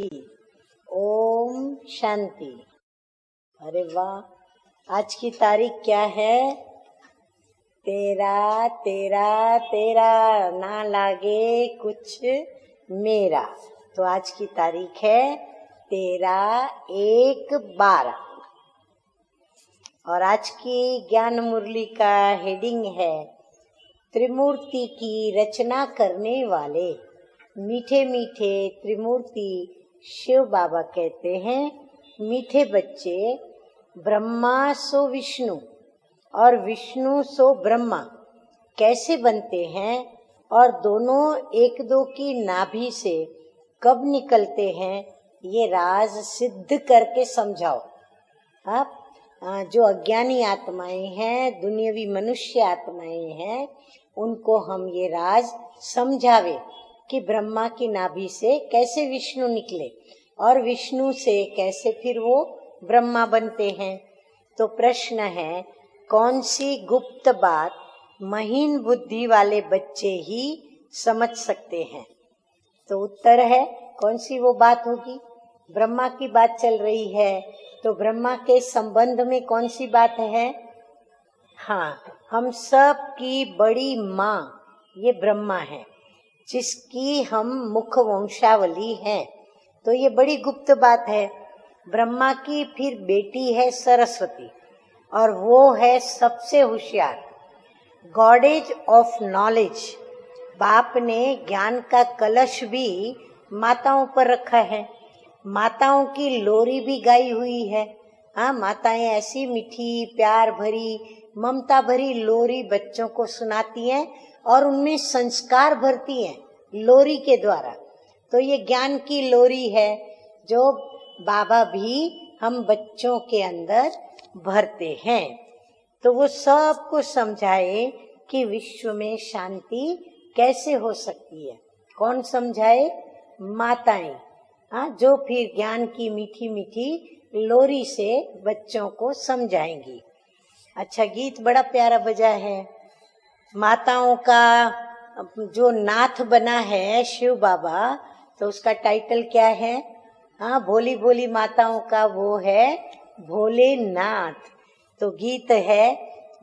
ओम शांति। अरे वाह, आज की तारीख क्या है? 13 ना लागे कुछ मेरा। तो आज की तारीख है 13/1/12 और आज की ज्ञान मुरली का हेडिंग है त्रिमूर्ति की रचना करने वाले मीठे मीठे त्रिमूर्ति शिव बाबा कहते हैं, मीठे बच्चे ब्रह्मा सो विष्णु और विष्णु सो ब्रह्मा कैसे बनते हैं और दोनों एक दो की नाभि से कब निकलते हैं, ये राज सिद्ध करके समझाओ। आप जो अज्ञानी आत्माएं हैं, दुनियावी मनुष्य आत्माएं हैं, उनको हम ये राज समझावे कि ब्रह्मा की नाभि से कैसे विष्णु निकले और विष्णु से कैसे फिर वो ब्रह्मा बनते हैं। तो प्रश्न है, कौन सी गुप्त बात महीन बुद्धि वाले बच्चे ही समझ सकते हैं? तो उत्तर है, कौन सी वो बात होगी? ब्रह्मा की बात चल रही है, तो ब्रह्मा के संबंध में कौन सी बात है? हाँ, हम सब की बड़ी माँ ये ब्रह्मा है, जिसकी हम मुख वंशावली हैं। तो ये बड़ी गुप्त बात है। ब्रह्मा की फिर बेटी है सरस्वती और वो है सबसे होशियार, गॉडेज ऑफ नॉलेज। बाप ने ज्ञान का कलश भी माताओं पर रखा है, माताओं की लोरी भी गाई हुई है। हाँ, माताएं ऐसी मीठी प्यार भरी ममता भरी लोरी बच्चों को सुनाती हैं और उनमें संस्कार भरती हैं लोरी के द्वारा। तो ये ज्ञान की लोरी है जो बाबा भी हम बच्चों के अंदर भरते हैं। तो वो सबको समझाए कि विश्व में शांति कैसे हो सकती है। कौन समझाए? माताएं। हाँ, जो फिर ज्ञान की मीठी मीठी लोरी से बच्चों को समझाएंगी। अच्छा, गीत बड़ा प्यारा बजा है। माताओं का जो नाथ बना है शिव बाबा, तो उसका टाइटल क्या है? हाँ, भोली भोली माताओं का वो है भोलेनाथ। तो गीत है,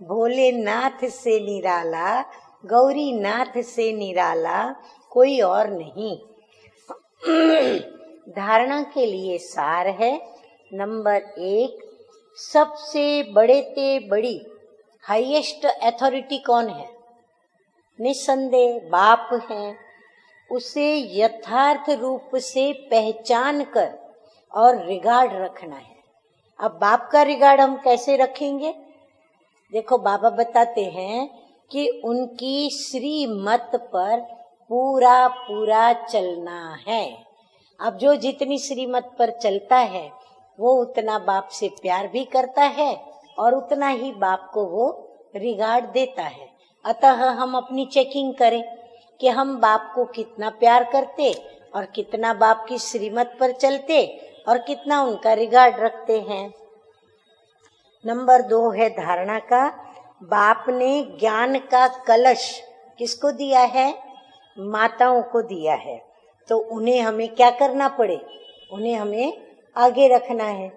भोलेनाथ से निराला गौरी नाथ से निराला कोई और नहीं। धारणा के लिए सार है। नंबर 1, सबसे बड़े ते बड़ी हाईएस्ट अथॉरिटी कौन है? निसंदेह बाप है। उसे यथार्थ रूप से पहचान कर और रिगार्ड रखना है। अब बाप का रिगार्ड हम कैसे रखेंगे? देखो, बाबा बताते हैं कि उनकी श्रीमत पर पूरा पूरा चलना है। अब जो जितनी श्रीमत पर चलता है वो उतना बाप से प्यार भी करता है और उतना ही बाप को वो रिगार्ड देता है। अतः हम अपनी चेकिंग करें कि हम बाप को कितना प्यार करते और कितना बाप की श्रीमत पर चलते और कितना उनका रिगार्ड रखते हैं। नंबर 2 है धारणा का। बाप ने ज्ञान का कलश किसको दिया है? माताओं को दिया है। तो उन्हें हमें क्या करना पड़े? उन्हें हमें आगे रखना है।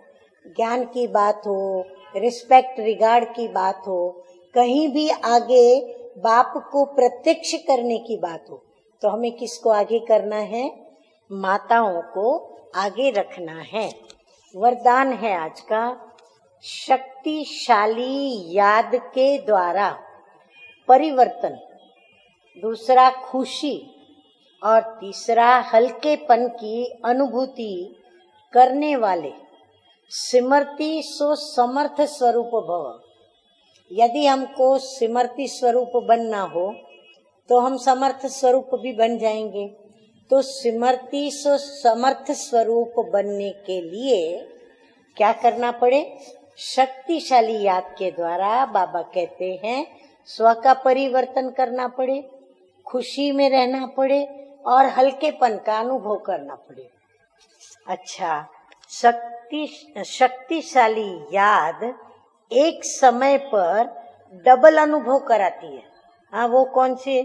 ज्ञान की बात हो, रिस्पेक्ट रिगार्ड की बात हो, कहीं भी आगे बाप को प्रत्यक्ष करने की बात हो, तो हमें किसको आगे करना है? माताओं को आगे रखना है। वरदान है आज का, शक्तिशाली याद के द्वारा परिवर्तन, दूसरा खुशी और तीसरा हल्केपन की अनुभूति करने वाले सिमरती सो समर्थ स्वरूप भव। यदि हमको सिमरती स्वरूप बनना हो तो हम समर्थ स्वरूप भी बन जाएंगे। तो सिमरती सो समर्थ स्वरूप बनने के लिए क्या करना पड़े? शक्तिशाली याद के द्वारा बाबा कहते हैं स्व का परिवर्तन करना पड़े, खुशी में रहना पड़े और हल्केपन का अनुभव करना पड़े। अच्छा, शक्तिशाली याद एक समय पर डबल अनुभव कराती है। हाँ, वो कौन से?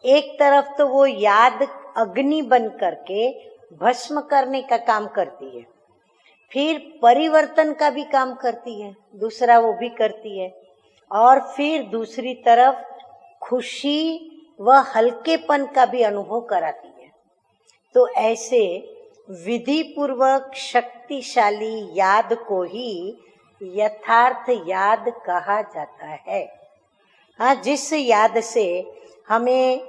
एक तरफ तो वो याद अग्नि बन करके भस्म करने का काम करती है, फिर परिवर्तन का भी काम करती है, दूसरा वो भी करती है, और फिर दूसरी तरफ खुशी व हल्केपन का भी अनुभव कराती है। तो ऐसे विधि पूर्वक शक्तिशाली याद को ही यथार्थ याद कहा जाता है। हाँ, जिस याद से हमें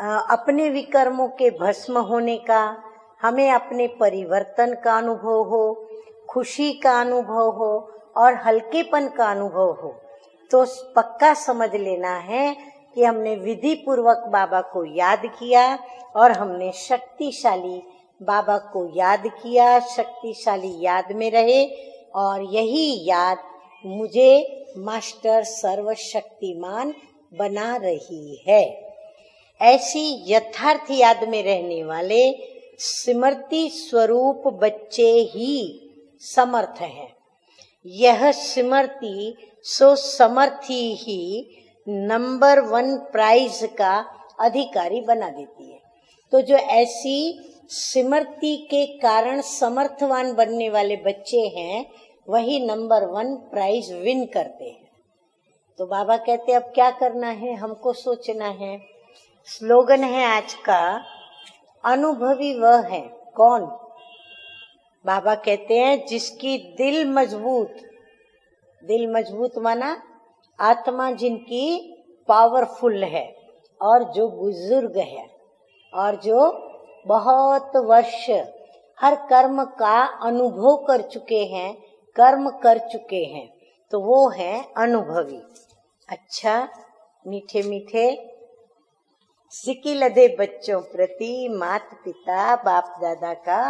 अपने विकर्मों के भस्म होने का, हमें अपने परिवर्तन का अनुभव हो, खुशी का अनुभव हो और हल्केपन का अनुभव हो, तो पक्का समझ लेना है कि हमने विधि पूर्वक बाबा को याद किया और हमने शक्तिशाली बाबा को याद किया, शक्तिशाली याद में रहे, और यही याद मुझे मास्टर सर्वशक्तिमान बना रही है। ऐसी यथार्थ याद में रहने वाले स्मृति स्वरूप बच्चे ही समर्थ हैं। यह स्मृति सो समर्थी ही नंबर 1 प्राइज का अधिकारी बना देती है। तो जो ऐसी स्मृति के कारण समर्थवान बनने वाले बच्चे हैं, वही नंबर 1 प्राइज विन करते हैं। तो बाबा कहते हैं अब क्या करना है, हमको सोचना है। स्लोगन है आज का, अनुभवी वह है कौन? बाबा कहते हैं जिसकी दिल मजबूत, दिल मजबूत माना आत्मा जिनकी पावरफुल है, और जो बुजुर्ग है, और जो बहुत वर्ष हर कर्म का अनुभव कर चुके हैं, कर्म कर चुके हैं, तो वो है अनुभवी। अच्छा, मीठे मीठे सिक्की लदे बच्चों प्रति माता पिता बाप दादा का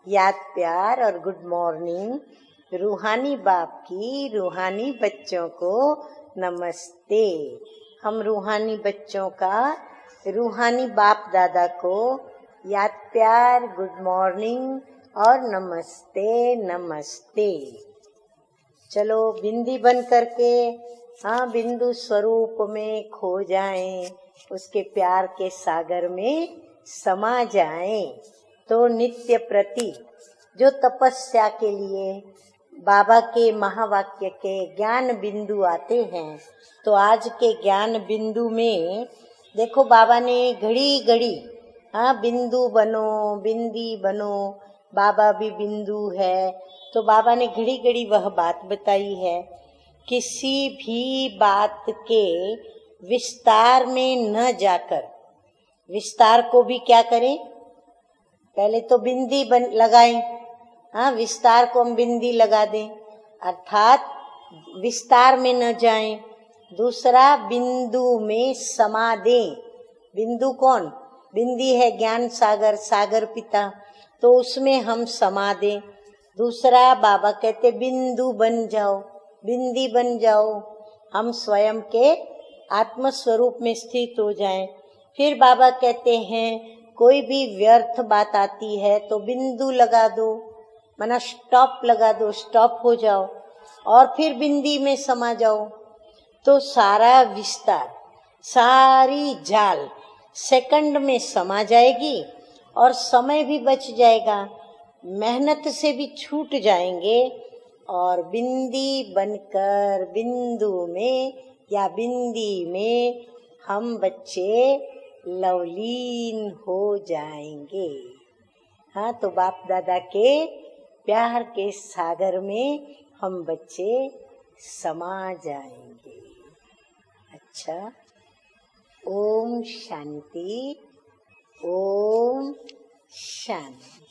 याद प्यार और गुड मॉर्निंग। रूहानी बाप की रूहानी बच्चों को नमस्ते। हम रूहानी बच्चों का रूहानी बाप दादा को याद प्यार, गुड मॉर्निंग और नमस्ते नमस्ते। चलो बिंदी बन करके हाँ बिंदु स्वरूप में खो जाएं, उसके प्यार के सागर में समा जाएं। तो नित्य प्रति जो तपस्या के लिए बाबा के महावाक्य के ज्ञान बिंदु आते हैं, तो आज के ज्ञान बिंदु में देखो बाबा ने घड़ी घड़ी हाँ बिंदु बनो, बिंदी बनो, बाबा भी बिंदु है। तो बाबा ने घड़ी घड़ी वह बात बताई है, किसी भी बात के विस्तार में न जाकर, विस्तार को भी क्या करें, पहले तो बिंदी लगाएं, हाँ विस्तार को हम बिंदी लगा दें, अर्थात विस्तार में न जाएं। दूसरा बिंदु में समा दें। बिंदु कौन? बिंदी है ज्ञान सागर, सागर पिता, तो उसमें हम समा दें। दूसरा बाबा कहते बिंदु बन जाओ, बिंदी बन जाओ, हम स्वयं के आत्म स्वरूप में स्थित हो जाएं। फिर बाबा कहते हैं कोई भी व्यर्थ बात आती है तो बिंदु लगा दो, माना स्टॉप लगा दो, स्टॉप हो जाओ, और फिर बिंदी में समा जाओ। तो सारा विस्तार, सारी जाल सेकंड में समा जाएगी और समय भी बच जाएगा, मेहनत से भी छूट जाएंगे, और बिंदी बनकर बिंदु में या बिंदी में हम बच्चे लवलीन हो जाएंगे। हाँ, तो बाप दादा के प्यार के सागर में हम बच्चे समा जाएंगे। अच्छा, ओम शांति, ओम शांति।